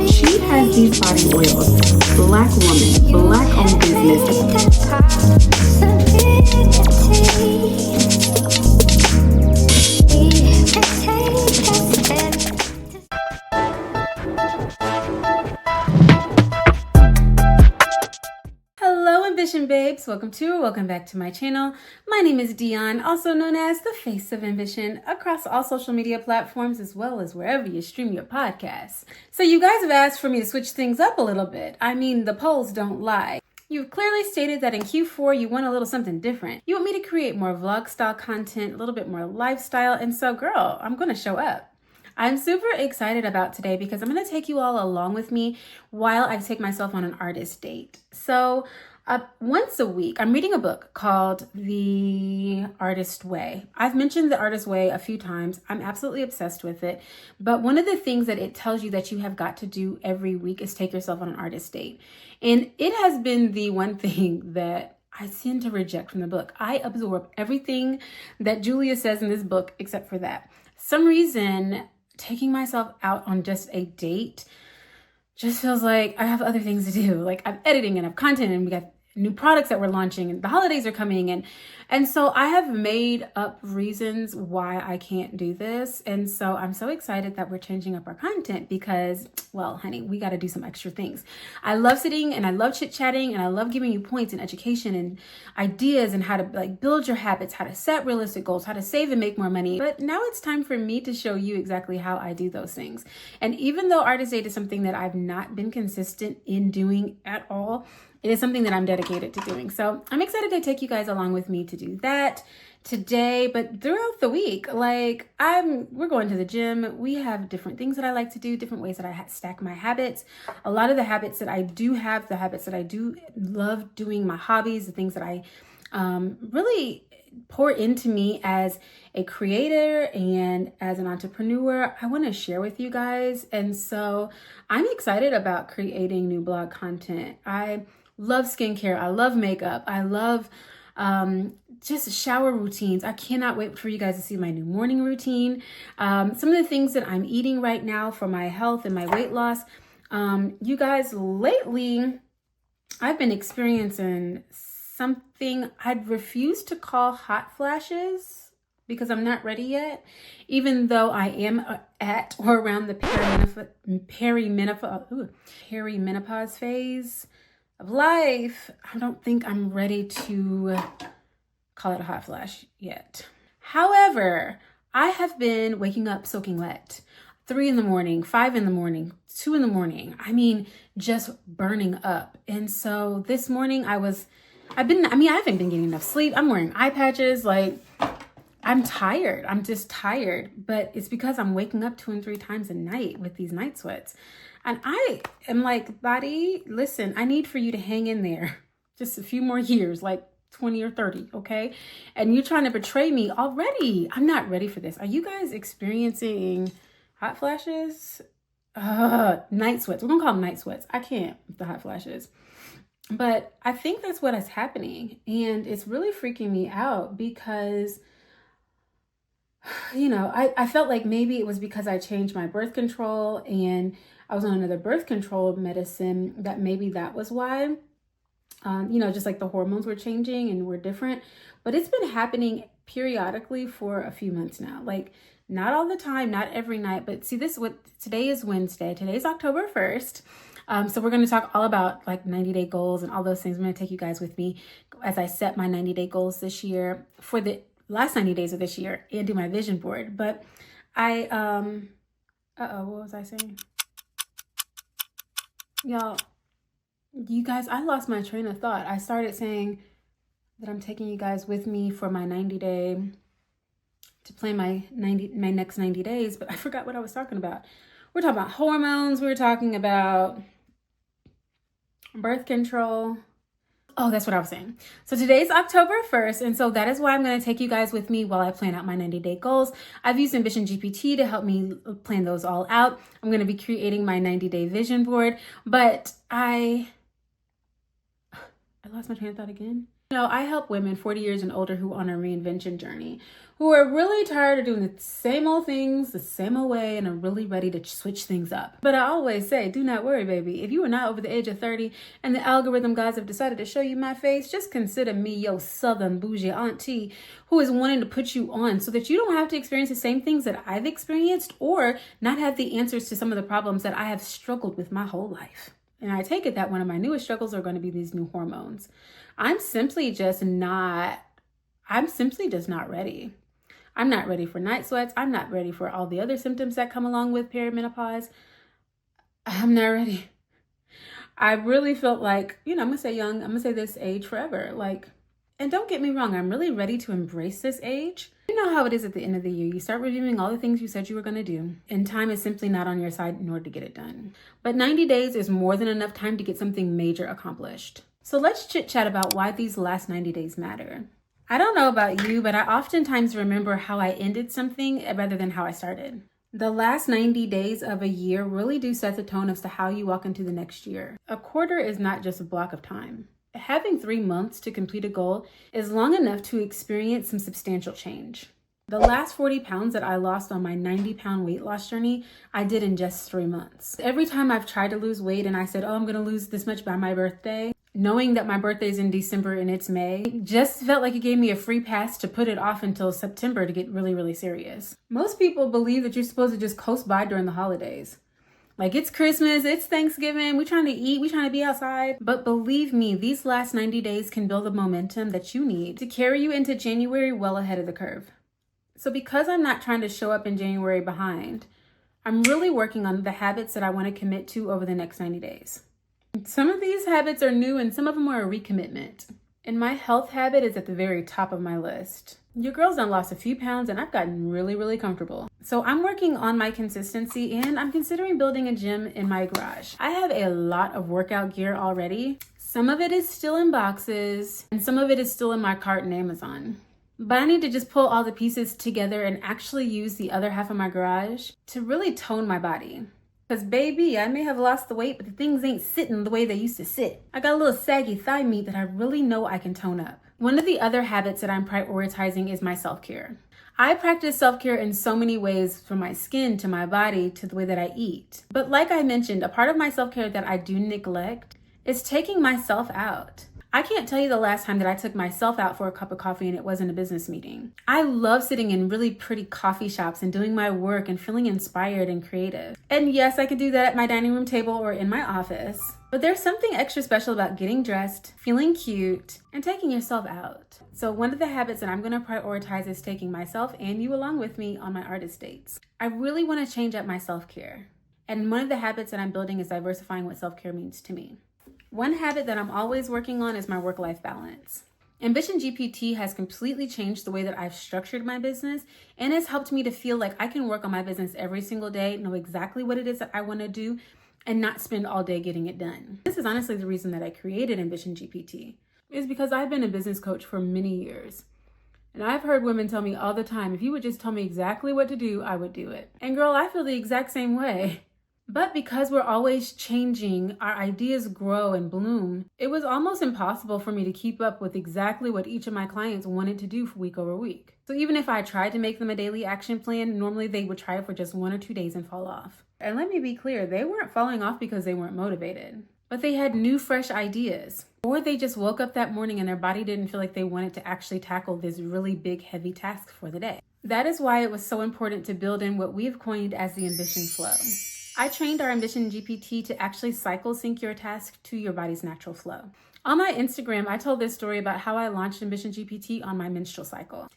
She has these body oils. Black woman, black owned business. Hello Ambition babes, welcome back to my channel. My name is Dion, also known as the face of Ambition, across all social media platforms as well as wherever you stream your podcasts. So you guys have asked for me to switch things up a little bit. I mean, the polls don't lie. You've clearly stated that in Q4 you want a little something different. You want me to create more vlog style content, a little bit more lifestyle, and so girl, I'm gonna show up. I'm super excited about today because I'm going to take you all along with me while I take myself on an artist date. So once a week, I'm reading a book called The Artist Way. I've mentioned The Artist Way a few times. I'm absolutely obsessed with it. But one of the things that it tells you that you have got to do every week is take yourself on an artist date. And it has been the one thing that I tend to reject from the book. I absorb everything that Julia says in this book except for that. Some reason taking myself out on just a date just feels like I have other things to do. Like I'm editing and I have content and we got new products that we're launching and the holidays are coming. And so I have made up reasons why I can't do this. And so I'm so excited that we're changing up our content because, well, honey, we got to do some extra things. I love sitting and I love chit chatting and I love giving you points and education and ideas and how to like build your habits, how to set realistic goals, how to save and make more money. But now it's time for me to show you exactly how I do those things. And even though Artist Date is something that I've not been consistent in doing at all, it is something that I'm dedicated to doing. So I'm excited to take you guys along with me to do that today, but throughout the week, like we're going to the gym. We have different things that I like to do, different ways that I stack my habits. A lot of the habits that I do have, the habits that I do love doing, my hobbies, the things that I really pour into me as a creator and as an entrepreneur, I want to share with you guys. And so I'm excited about creating new blog content. I love skincare. I love makeup. I love just shower routines. I cannot wait for you guys to see my new morning routine. Some of the things that I'm eating right now for my health and my weight loss. You guys, lately, I've been experiencing something I'd refuse to call hot flashes because I'm not ready yet, even though I am at or around the perimenopause phase of life. I don't think I'm ready to call it a hot flash yet. However, I have been waking up soaking wet. 3 a.m, 5 a.m, 2 a.m. I mean, just burning up. And so this morning I haven't been getting enough sleep. I'm wearing eye patches. Like I'm tired. I'm just tired, but it's because I'm waking up 2 and 3 times a night with these night sweats. And I am like, body, listen, I need for you to hang in there just a few more years, like 20 or 30, okay? And you're trying to betray me already. I'm not ready for this. Are you guys experiencing hot flashes? Night sweats. We're gonna call them night sweats. I can't with the hot flashes. But I think that's what is happening. And it's really freaking me out because, you know, I felt like maybe it was because I changed my birth control and I was on another birth control medicine, that maybe that was why, just like the hormones were changing and were different. But it's been happening periodically for a few months now. Like not all the time, not every night, but see today is Wednesday. Today's October 1st. So we're going to talk all about like 90-day goals and all those things. I'm going to take you guys with me as I set my 90-day goals this year for the last 90 days of this year and do my vision board. But what was I saying? Y'all, you guys, I lost my train of thought. I started saying that I'm taking you guys with me for my 90-day to plan my next 90 days, but I forgot what I was talking about. We're talking about hormones. We were talking about birth control. Oh, that's what I was saying. So today's October 1st. And so that is why I'm going to take you guys with me while I plan out my 90-day goals. I've used AmbitionGPT to help me plan those all out. I'm going to be creating my 90-day vision board, but I lost my train of thought again. I help women 40 years and older who are on a reinvention journey, who are really tired of doing the same old things the same old way and are really ready to switch things up. But I always say, do not worry, baby. If you are not over the age of 30 and the algorithm gods have decided to show you my face, just consider me your southern bougie auntie who is wanting to put you on so that you don't have to experience the same things that I've experienced or not have the answers to some of the problems that I have struggled with my whole life. And I take it that one of my newest struggles are going to be these new hormones. I'm simply just not ready. I'm not ready for night sweats. I'm not ready for all the other symptoms that come along with perimenopause. I'm not ready. I really felt like, I'm going to say young, I'm going to say this age forever. And don't get me wrong, I'm really ready to embrace this age. You know how it is at the end of the year. You start reviewing all the things you said you were going to do, and time is simply not on your side in order to get it done. But 90 days is more than enough time to get something major accomplished. So let's chit chat about why these last 90 days matter. I don't know about you, but I oftentimes remember how I ended something rather than how I started. The last 90 days of a year really do set the tone as to how you walk into the next year. A quarter is not just a block of time. Having 3 months to complete a goal is long enough to experience some substantial change. The last 40 pounds that I lost on my 90-pound weight loss journey, I did in just 3 months. Every time I've tried to lose weight and I said, I'm going to lose this much by my birthday, knowing that my birthday is in December and it's May, just felt like it gave me a free pass to put it off until September to get really, really serious. Most people believe that you're supposed to just coast by during the holidays. Like, it's Christmas, it's Thanksgiving, we're trying to eat, we're trying to be outside. But believe me, these last 90 days can build the momentum that you need to carry you into January well ahead of the curve. So because I'm not trying to show up in January behind, I'm really working on the habits that I want to commit to over the next 90 days. Some of these habits are new and some of them are a recommitment. And my health habit is at the very top of my list. Your girl's done lost a few pounds and I've gotten really, really comfortable. So I'm working on my consistency and I'm considering building a gym in my garage. I have a lot of workout gear already. Some of it is still in boxes and some of it is still in my cart in Amazon. But I need to just pull all the pieces together and actually use the other half of my garage to really tone my body. Because baby, I may have lost the weight, but the things ain't sitting the way they used to sit. I got a little saggy thigh meat that I really know I can tone up. One of the other habits that I'm prioritizing is my self-care. I practice self-care in so many ways, from my skin to my body to the way that I eat. But like I mentioned, a part of my self-care that I do neglect is taking myself out. I can't tell you the last time that I took myself out for a cup of coffee and it wasn't a business meeting. I love sitting in really pretty coffee shops and doing my work and feeling inspired and creative. And yes, I could do that at my dining room table or in my office. But there's something extra special about getting dressed, feeling cute, and taking yourself out. So one of the habits that I'm going to prioritize is taking myself and you along with me on my artist dates. I really want to change up my self-care. And one of the habits that I'm building is diversifying what self-care means to me. One habit that I'm always working on is my work-life balance. AmbitionGPT has completely changed the way that I've structured my business and has helped me to feel like I can work on my business every single day, know exactly what it is that I want to do, and not spend all day getting it done. This is honestly the reason that I created AmbitionGPT, is because I've been a business coach for many years. And I've heard women tell me all the time, if you would just tell me exactly what to do, I would do it. And girl, I feel the exact same way. But because we're always changing, our ideas grow and bloom, it was almost impossible for me to keep up with exactly what each of my clients wanted to do week over week. So even if I tried to make them a daily action plan, normally they would try it for just 1 or 2 days and fall off. And let me be clear, they weren't falling off because they weren't motivated, but they had new, fresh ideas. Or they just woke up that morning and their body didn't feel like they wanted to actually tackle this really big, heavy task for the day. That is why it was so important to build in what we've coined as the ambition flow. I trained our AmbitionGPT to actually cycle sync your task to your body's natural flow. On my Instagram, I told this story about how I launched AmbitionGPT on my menstrual cycle.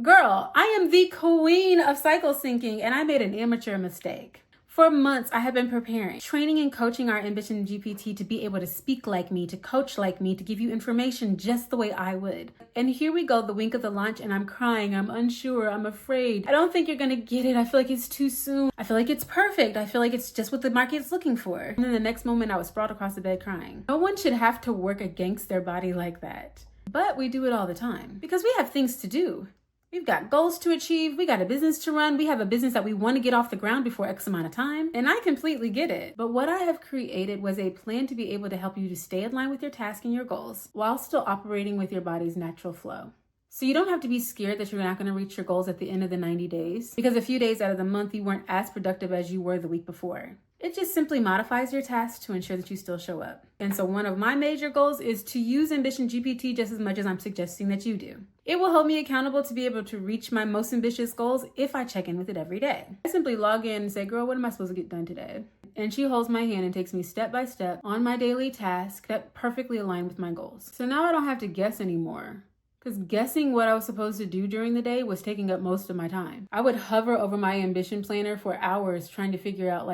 Girl, I am the queen of cycle syncing and I made an amateur mistake. For months, I have been preparing, training and coaching our AmbitionGPT to be able to speak like me, to coach like me, to give you information just the way I would. And here we go, the week of the launch, and I'm crying, I'm unsure, I'm afraid. I don't think you're gonna get it. I feel like it's too soon. I feel like it's perfect. I feel like it's just what the market's looking for. And then the next moment, I was sprawled across the bed crying. No one should have to work against their body like that. But we do it all the time because we have things to do. We've got goals to achieve. We got a business to run. We have a business that we want to get off the ground before X amount of time. And I completely get it. But what I have created was a plan to be able to help you to stay in line with your task and your goals while still operating with your body's natural flow. So you don't have to be scared that you're not going to reach your goals at the end of the 90 days because a few days out of the month you weren't as productive as you were the week before. It just simply modifies your tasks to ensure that you still show up. And so one of my major goals is to use AmbitionGPT just as much as I'm suggesting that you do. It will hold me accountable to be able to reach my most ambitious goals if I check in with it every day. I simply log in and say, girl, what am I supposed to get done today? And she holds my hand and takes me step by step on my daily task that perfectly align with my goals. So now I don't have to guess anymore. Because guessing what I was supposed to do during the day was taking up most of my time. I would hover over my ambition planner for hours trying to figure out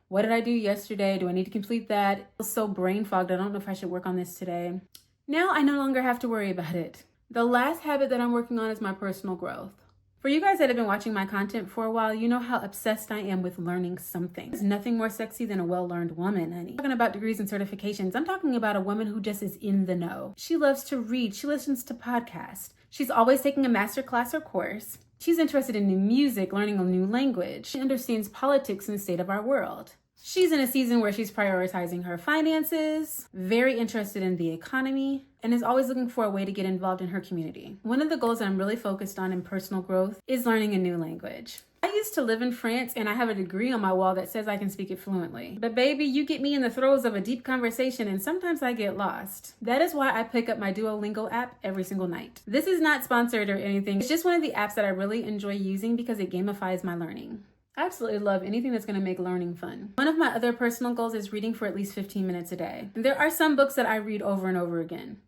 what did I do yesterday? Do I need to complete that? I was so brain fogged. I don't know if I should work on this today. Now I no longer have to worry about it. The last habit that I'm working on is my personal growth. For you guys that have been watching my content for a while, you know how obsessed I am with learning something. There's nothing more sexy than a well-learned woman, honey. I'm talking about degrees and certifications. I'm talking about a woman who just is in the know. She loves to read. She listens to podcasts. She's always taking a master class or course. She's interested in new music, learning a new language. She understands politics and the state of our world. She's in a season where she's prioritizing her finances, very interested in the economy, and is always looking for a way to get involved in her community. One of the goals that I'm really focused on in personal growth is learning a new language. I used to live in France and I have a degree on my wall that says I can speak it fluently. But baby, you get me in the throes of a deep conversation and sometimes I get lost. That is why I pick up my Duolingo app every single night. This is not sponsored or anything. It's just one of the apps that I really enjoy using because it gamifies my learning. I absolutely love anything that's going to make learning fun. One of my other personal goals is reading for at least 15 minutes a day. And there are some books that I read over and over again.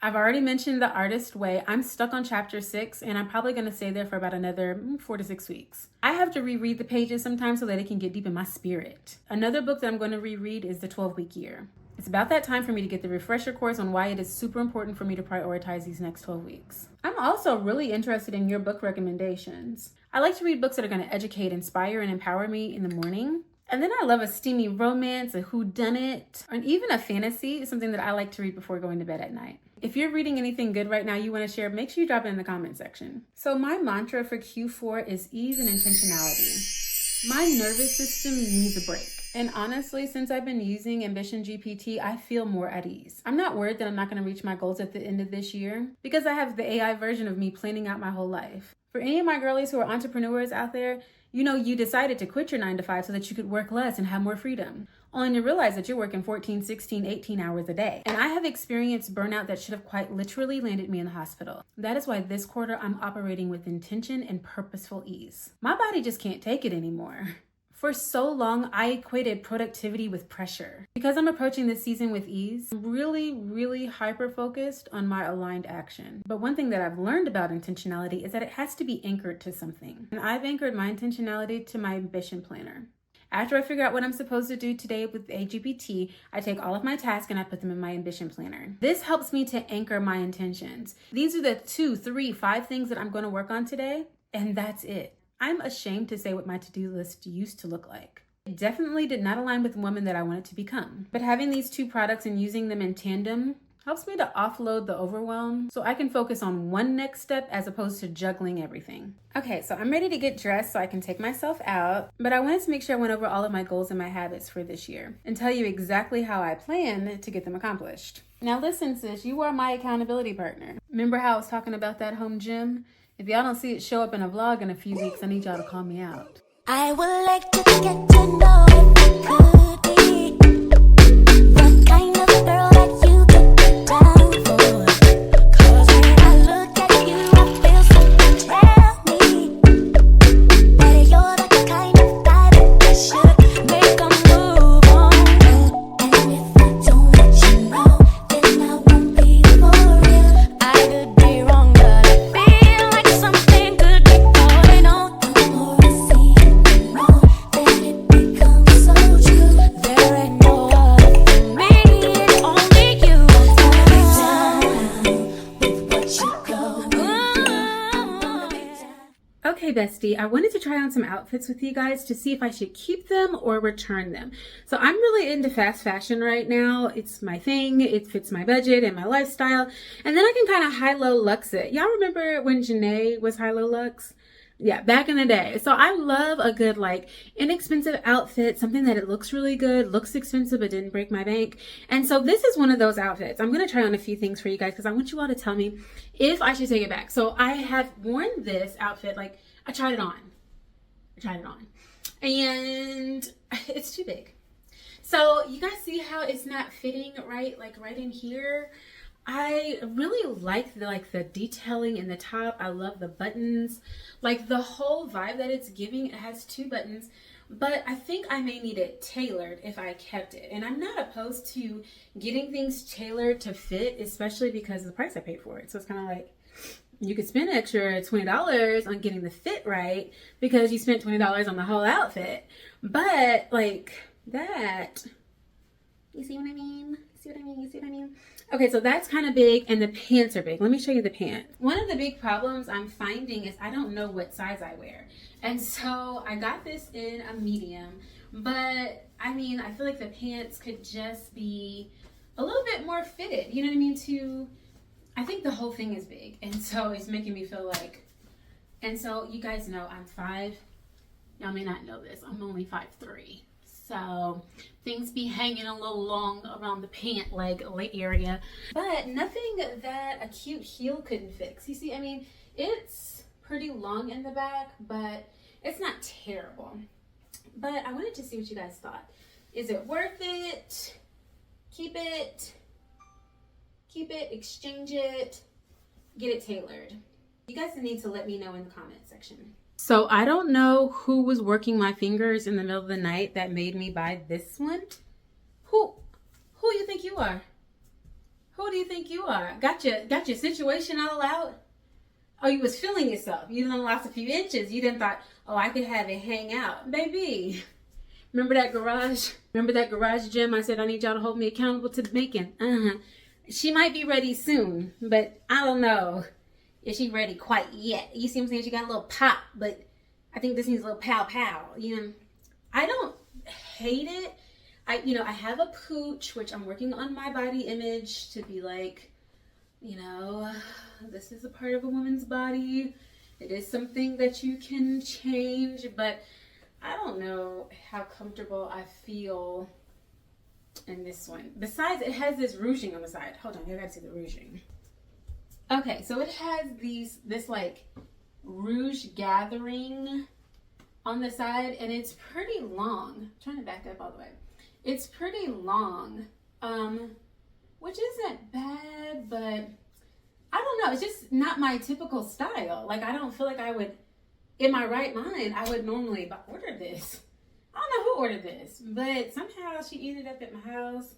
I've already mentioned The Artist Way. I'm stuck on chapter 6 and I'm probably going to stay there for about another 4 to 6 weeks. I have to reread the pages sometimes so that it can get deep in my spirit. Another book that I'm going to reread is The 12-Week Year. It's about that time for me to get the refresher course on why it is super important for me to prioritize these next 12 weeks. I'm also really interested in your book recommendations. I like to read books that are going to educate, inspire, and empower me in the morning. And then I love a steamy romance, a whodunit, or even a fantasy, something that I like to read before going to bed at night. If you're reading anything good right now you want to share, make sure you drop it in the comment section. So my mantra for Q4 is ease and intentionality. My nervous system needs a break. And honestly, since I've been using AmbitionGPT, I feel more at ease. I'm not worried that I'm not going to reach my goals at the end of this year because I have the AI version of me planning out my whole life. For any of my girlies who are entrepreneurs out there, you know you decided to quit your 9-to-5 so that you could work less and have more freedom, only to realize that you're working 14, 16, 18 hours a day. And I have experienced burnout that should have quite literally landed me in the hospital. That is why this quarter I'm operating with intention and purposeful ease. My body just can't take it anymore. For so long, I equated productivity with pressure. Because I'm approaching this season with ease, I'm really hyper-focused on my aligned action. But one thing that I've learned about intentionality is that it has to be anchored to something. And I've anchored my intentionality to my ambition planner. After I figure out what I'm supposed to do today with AGPT, I take all of my tasks and I put them in my ambition planner. This helps me to anchor my intentions. These are the 2, 3, 5 things that I'm going to work on today, and that's it. I'm ashamed to say what my to-do list used to look like. It definitely did not align with the woman that I wanted to become. But having these 2 products and using them in tandem helps me to offload the overwhelm so I can focus on one next step as opposed to juggling everything. Okay, so I'm ready to get dressed so I can take myself out, but I wanted to make sure I went over all of my goals and my habits for this year and tell you exactly how I plan to get them accomplished. Now listen, sis, you are my accountability partner. Remember how I was talking about that home gym? If y'all don't see it show up in a vlog in a few weeks, I need y'all to call me out. I would like to get to know if you could be the kind of girl that you could get down for. 'Cause when I look at you, I feel something tell me that you're the kind of guy that I should make a move on. And if I don't let you know, then I won't be for real. I could be wrong, but I feel like something could be going on. The more I see it, the more that it becomes so true. There ain't bestie, I wanted to try on some outfits with you guys to see if I should keep them or return them. So I'm really into fast fashion right now. It's my thing. It fits my budget and my lifestyle. And then I can kind of high-low luxe it. Y'all remember when Janae was high-low luxe? Yeah, back in the day. So I love a good, like, inexpensive outfit, something that it looks really good, looks expensive, but didn't break my bank. And so this is one of those outfits. I'm going to try on a few things for you guys because I want you all to tell me if I should take it back. So I have worn this outfit, like, I tried it on. And it's too big. So you guys see how it's not fitting right, like right in here? I really like the detailing in the top. I love the buttons, like the whole vibe that it's giving. It has 2 buttons, but I think I may need it tailored if I kept it. And I'm not opposed to getting things tailored to fit, especially because of the price I paid for it. So it's kind of like you could spend an extra $20 on getting the fit right because you spent $20 on the whole outfit. But like that, you see what I mean? You see what I mean? Okay, so that's kind of big, and the pants are big. Let me show you the pants. One of the big problems I'm finding is I don't know what size I wear. And so I got this in a medium, but I mean, I feel like the pants could just be a little bit more fitted. You know what I mean? I think the whole thing is big, and so it's making me feel like, and so you guys know I'm 5. Y'all may not know this. I'm only 5'3". So things be hanging a little long around the pant leg area, but nothing that a cute heel couldn't fix. You see, I mean, it's pretty long in the back, but it's not terrible. But I wanted to see what you guys thought. Is it worth it? Keep it, exchange it, get it tailored. You guys need to let me know in the comment section. So I don't know who was working my fingers in the middle of the night that made me buy this one. Who you think you are? Who do you think you are? Got your situation all out? Oh, you was feeling yourself. You done lost a few inches. You done thought, oh, I could have it hang out. Baby, remember that garage? Remember that garage gym? I said, I need y'all to hold me accountable to the bacon. She might be ready soon, but I don't know if she ready quite yet. You see what I'm saying? She got a little pop, but I think this needs a little pow. You know, I don't hate it. I have a pooch, which I'm working on my body image to be like, you know, this is a part of a woman's body. It is something that you can change, but I don't know how comfortable I feel in this one. Besides, it has this ruching on the side. Hold on, I gotta see the ruching. Okay, so it has this like rouge gathering on the side, and it's pretty long. I'm trying to back up all the way. It's pretty long, which isn't bad, but I don't know. It's just not my typical style. Like, I don't feel like I would, in my right mind, I would normally order this. I don't know who ordered this, but somehow she ended up at my house,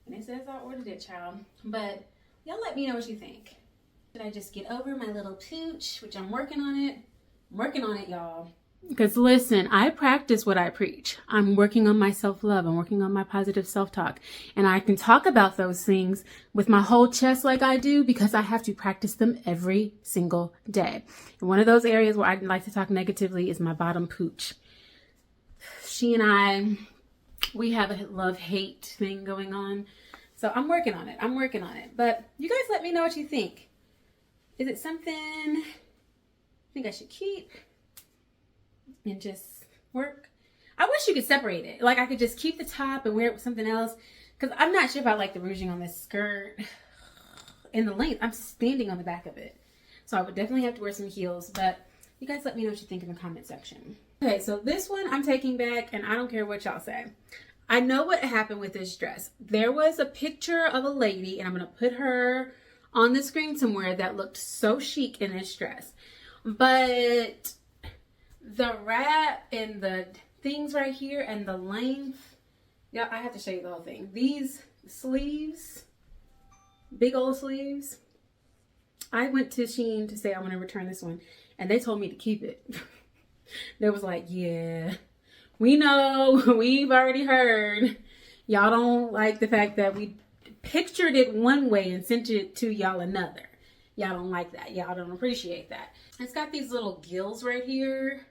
and it says I ordered it, child. But y'all let me know what you think. Should I just get over my little pooch, which I'm working on it? I'm working on it, y'all. Because listen, I practice what I preach. I'm working on my self-love. I'm working on my positive self-talk. And I can talk about those things with my whole chest like I do because I have to practice them every single day. And one of those areas where I like to talk negatively is my bottom pooch. She and we have a love-hate thing going on. So I'm working on it. But you guys let me know what you think. Is it something I think I should keep and just work? I wish you could separate it. Like, I could just keep the top and wear it with something else. Because I'm not sure if I like the ruching on this skirt and the length. I'm standing on the back of it. So I would definitely have to wear some heels. But you guys let me know what you think in the comment section. Okay, so this one I'm taking back, and I don't care what y'all say. I know what happened with this dress. There was a picture of a lady, and I'm going to put her on the screen somewhere, that looked so chic in this dress. But the wrap and the things right here and the length, yeah, I have to show you the whole thing. These sleeves, big old sleeves. I went to Shein to say I want to return this one, and they told me to keep it. They was like, yeah, we know, we've already heard. Y'all don't like the fact that we pictured it one way and sent it to y'all another. Y'all don't like that. Y'all don't appreciate that. It's got these little gills right here.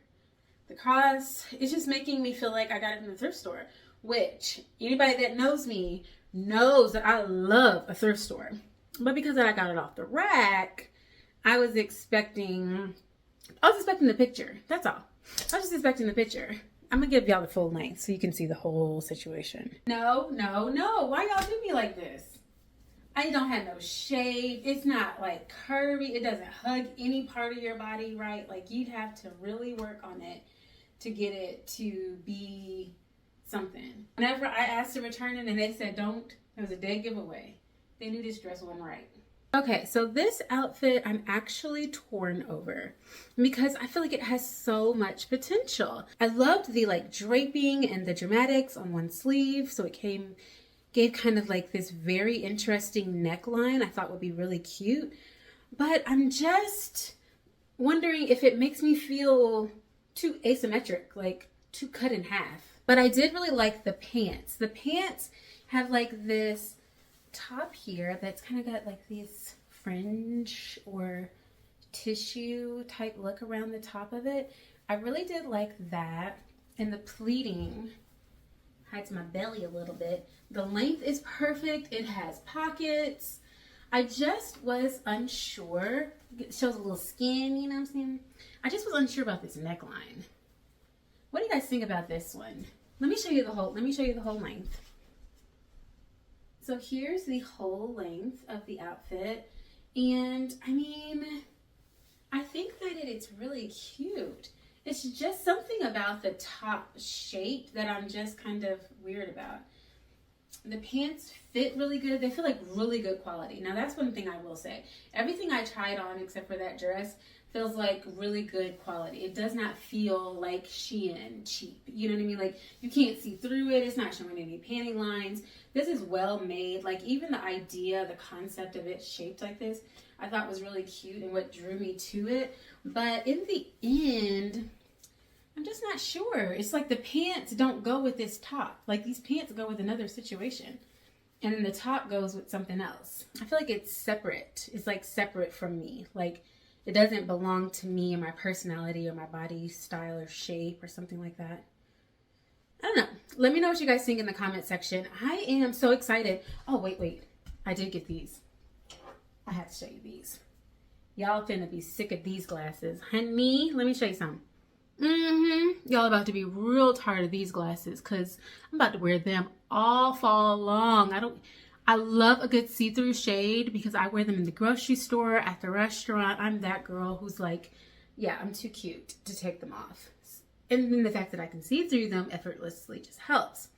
The cross is just making me feel like I got it from the thrift store, which anybody that knows me knows that I love a thrift store. But because I got it off the rack, I was expecting the picture. That's all. I was just expecting the picture. I'm gonna give y'all the full length so you can see the whole situation. No. Why y'all do me like this? I don't have no shade. It's not like curvy. It doesn't hug any part of your body, right? Like you'd have to really work on it to get it to be something. Whenever I asked to return it and they said don't, it was a dead giveaway. They knew this dress wasn't right. Okay, so this outfit I'm actually torn over because I feel like it has so much potential. I loved the like draping and the dramatics on one sleeve, so it gave kind of like this very interesting neckline I thought would be really cute. But I'm just wondering if it makes me feel too asymmetric, like too cut in half. But I did really like the pants. The pants have like this top here that's kind of got like these fringe or tissue type look around the top of it. I really did like that. And the pleating hides my belly a little bit. The length is perfect. It has pockets. I just was unsure. It shows a little skin, you know what I'm saying? I just was unsure about this neckline. What do you guys think about this one? Let me show you the whole length. So here's the whole length of the outfit. And I mean, I think that it's really cute. It's just something about the top shape that I'm just kind of weird about. The pants fit really good. They feel like really good quality. Now that's one thing I will say. Everything I tried on except for that dress feels like really good quality. It does not feel like Shein cheap. You know what I mean? Like you can't see through it. It's not showing any panty lines. This is well made. Like even the idea, the concept of it shaped like this, I thought was really cute and what drew me to it. But in the end, I'm just not sure. It's like the pants don't go with this top. Like these pants go with another situation. And then the top goes with something else. I feel like it's separate. It's like separate from me. Like it doesn't belong to me or my personality or my body style or shape or something like that. I don't know. Let me know what you guys think in the comment section. I am so excited. Oh, wait. I did get these. I have to show you these. Y'all finna be sick of these glasses. Honey, let me show you some. Y'all about to be real tired of these glasses because I'm about to wear them all fall long. I love a good see-through shade because I wear them in the grocery store, at the restaurant. I'm that girl who's like, yeah, I'm too cute to take them off. And then the fact that I can see through them effortlessly just helps.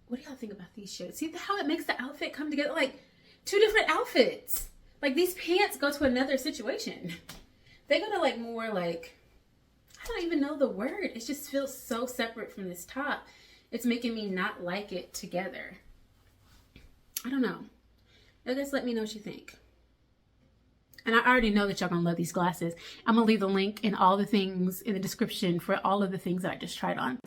What do y'all think about these shades? See how it makes the outfit come together? Like two different outfits. Like these pants go to another situation. They go to like more like, I don't even know the word. It just feels so separate from this top. It's making me not like it together. I don't know. Y'all guys let me know what you think. And I already know that y'all gonna love these glasses. I'm gonna leave the link in all the things in the description for all of the things that I just tried on.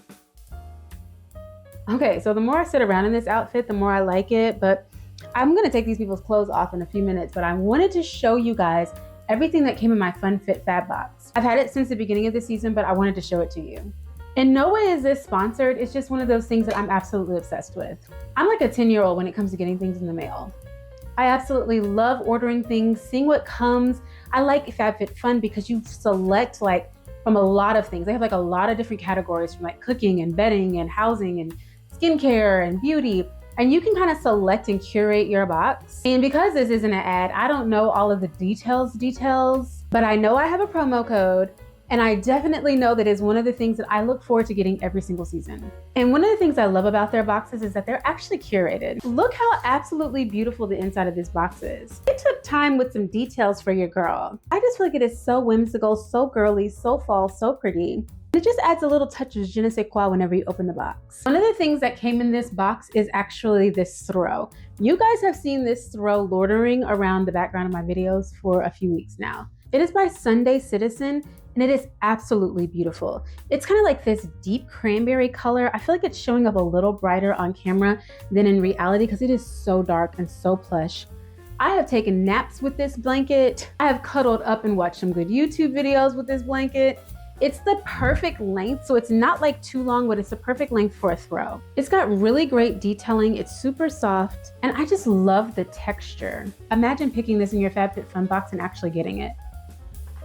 Okay, so the more I sit around in this outfit, the more I like it, but I'm gonna take these people's clothes off in a few minutes, but I wanted to show you guys everything that came in my Fun Fit Fab box. I've had it since the beginning of the season, but I wanted to show it to you. In no way is this sponsored. It's just one of those things that I'm absolutely obsessed with. I'm like a 10-year-old when it comes to getting things in the mail. I absolutely love ordering things, seeing what comes. I like FabFitFun because you select like from a lot of things. They have like a lot of different categories from like cooking and bedding and housing and skincare and beauty. And you can kind of select and curate your box. And because this isn't an ad, I don't know all of the details, but I know I have a promo code. And I definitely know that is one of the things that I look forward to getting every single season. And one of the things I love about their boxes is that they're actually curated. Look how absolutely beautiful the inside of this box is. It took time with some details for your girl. I just feel like it is so whimsical, so girly, so fall, so pretty. It just adds a little touch of je ne sais quoi whenever you open the box. One of the things that came in this box is actually this throw. You guys have seen this throw loitering around the background of my videos for a few weeks now. It is by Sunday Citizen, and it is absolutely beautiful. It's kind of like this deep cranberry color. I feel like it's showing up a little brighter on camera than in reality because it is so dark and so plush. I have taken naps with this blanket. I have cuddled up and watched some good YouTube videos with this blanket. It's the perfect length, so it's not like too long, but it's the perfect length for a throw. It's got really great detailing. It's super soft, and I just love the texture. Imagine picking this in your FabFitFun box and actually getting it.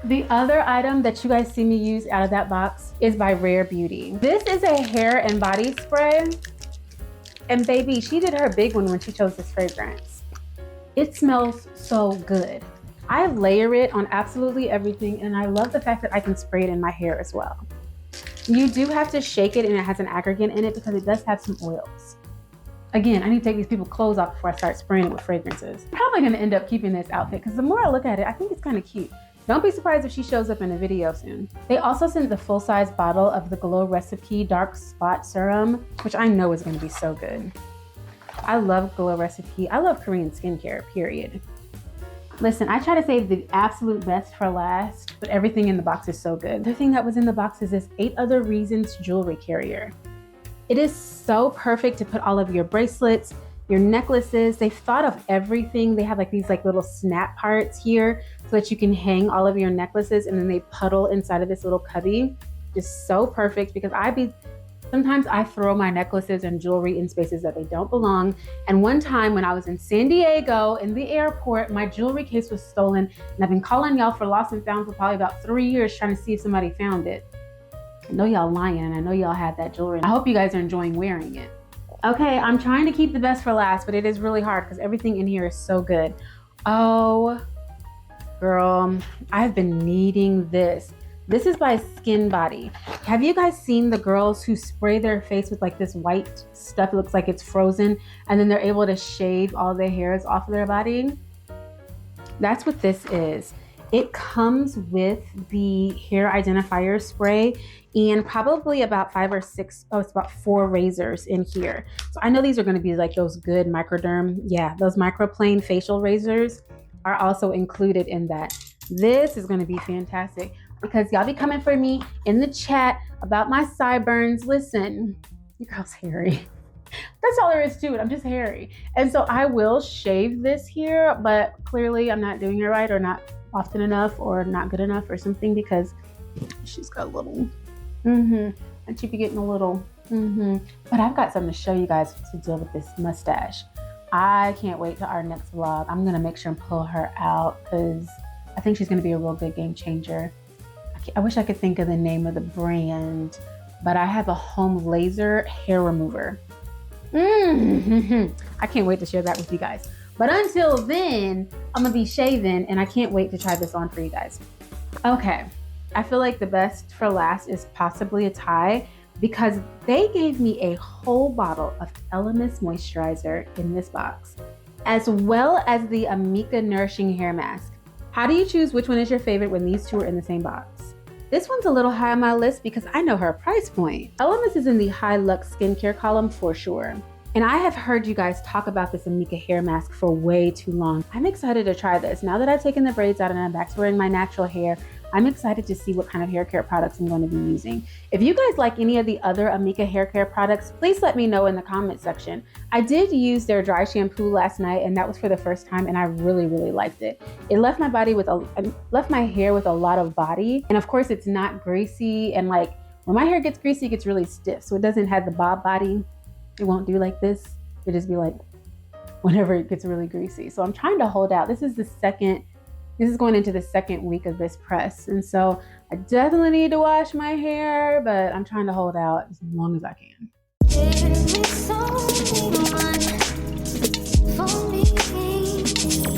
The other item that you guys see me use out of that box is by Rare Beauty. This is a hair and body spray, and baby, she did her big one when she chose this fragrance. It smells so good. I layer it on absolutely everything, and I love the fact that I can spray it in my hair as well. You do have to shake it, and it has an aggregate in it because it does have some oils. Again, I need to take these people's clothes off before I start spraying it with fragrances. I'm probably gonna end up keeping this outfit because the more I look at it, I think it's kind of cute. Don't be surprised if she shows up in a video soon. They also sent the full-size bottle of the Glow Recipe Dark Spot Serum, which I know is gonna be so good. I love Glow Recipe. I love Korean skincare, period. Listen, I try to save the absolute best for last, but everything in the box is so good. The thing that was in the box is this 8 Other Reasons jewelry carrier. It is so perfect to put all of your bracelets, your necklaces. They've thought of everything. They have like these little snap parts here so that you can hang all of your necklaces, and then they puddle inside of this little cubby. Just so perfect because sometimes I throw my necklaces and jewelry in spaces that they don't belong. And one time when I was in San Diego in the airport, my jewelry case was stolen. And I've been calling y'all for lost and found for probably about 3 years trying to see if somebody found it. I know y'all lying, and I know y'all had that jewelry. I hope you guys are enjoying wearing it. Okay, I'm trying to keep the best for last, but it is really hard because everything in here is so good. Oh, girl, I've been needing this. This is by Skin Body. Have you guys seen the girls who spray their face with like this white stuff? It looks like it's frozen, and then they're able to shave all their hairs off of their body. That's what this is. It comes with the hair identifier spray and probably about 5 or 6, it's about 4 razors in here. So I know these are gonna be like those good microderm, those microplane facial razors are also included in that. This is gonna be fantastic because y'all be coming for me in the chat about my sideburns. Listen, your girl's hairy. That's all there is to it. I'm just hairy. And so I will shave this here, but clearly I'm not doing it right or not often enough or not good enough or something because she's got a little, and she be getting a little, But I've got something to show you guys to deal with this mustache. I can't wait to our next vlog. I'm gonna make sure and pull her out because I think she's gonna be a real good game changer. I wish I could think of the name of the brand, but I have a home laser hair remover. I can't wait to share that with you guys. But until then, I'm gonna be shaving and I can't wait to try this on for you guys. Okay, I feel like the best for last is possibly a tie because they gave me a whole bottle of Elemis moisturizer in this box, as well as the Amika Nourishing Hair Mask. How do you choose which one is your favorite when these two are in the same box? This one's a little high on my list because I know her price point. Elemis is in the high luxe skincare column for sure. And I have heard you guys talk about this Amika hair mask for way too long. I'm excited to try this. Now that I've taken the braids out and I'm back to wearing my natural hair, I'm excited to see what kind of hair care products I'm going to be using. If you guys like any of the other Amika hair care products, please let me know in the comment section. I did use their dry shampoo last night and that was for the first time and I really, really liked it. It left my hair with a lot of body. And of course it's not greasy, and like when my hair gets greasy, it gets really stiff. So it doesn't have the bob body. It won't do like this. It just be like whenever it gets really greasy. So I'm trying to hold out. This is going into the second week of this press. And so I definitely need to wash my hair, but I'm trying to hold out as long as I can. Give me someone for me.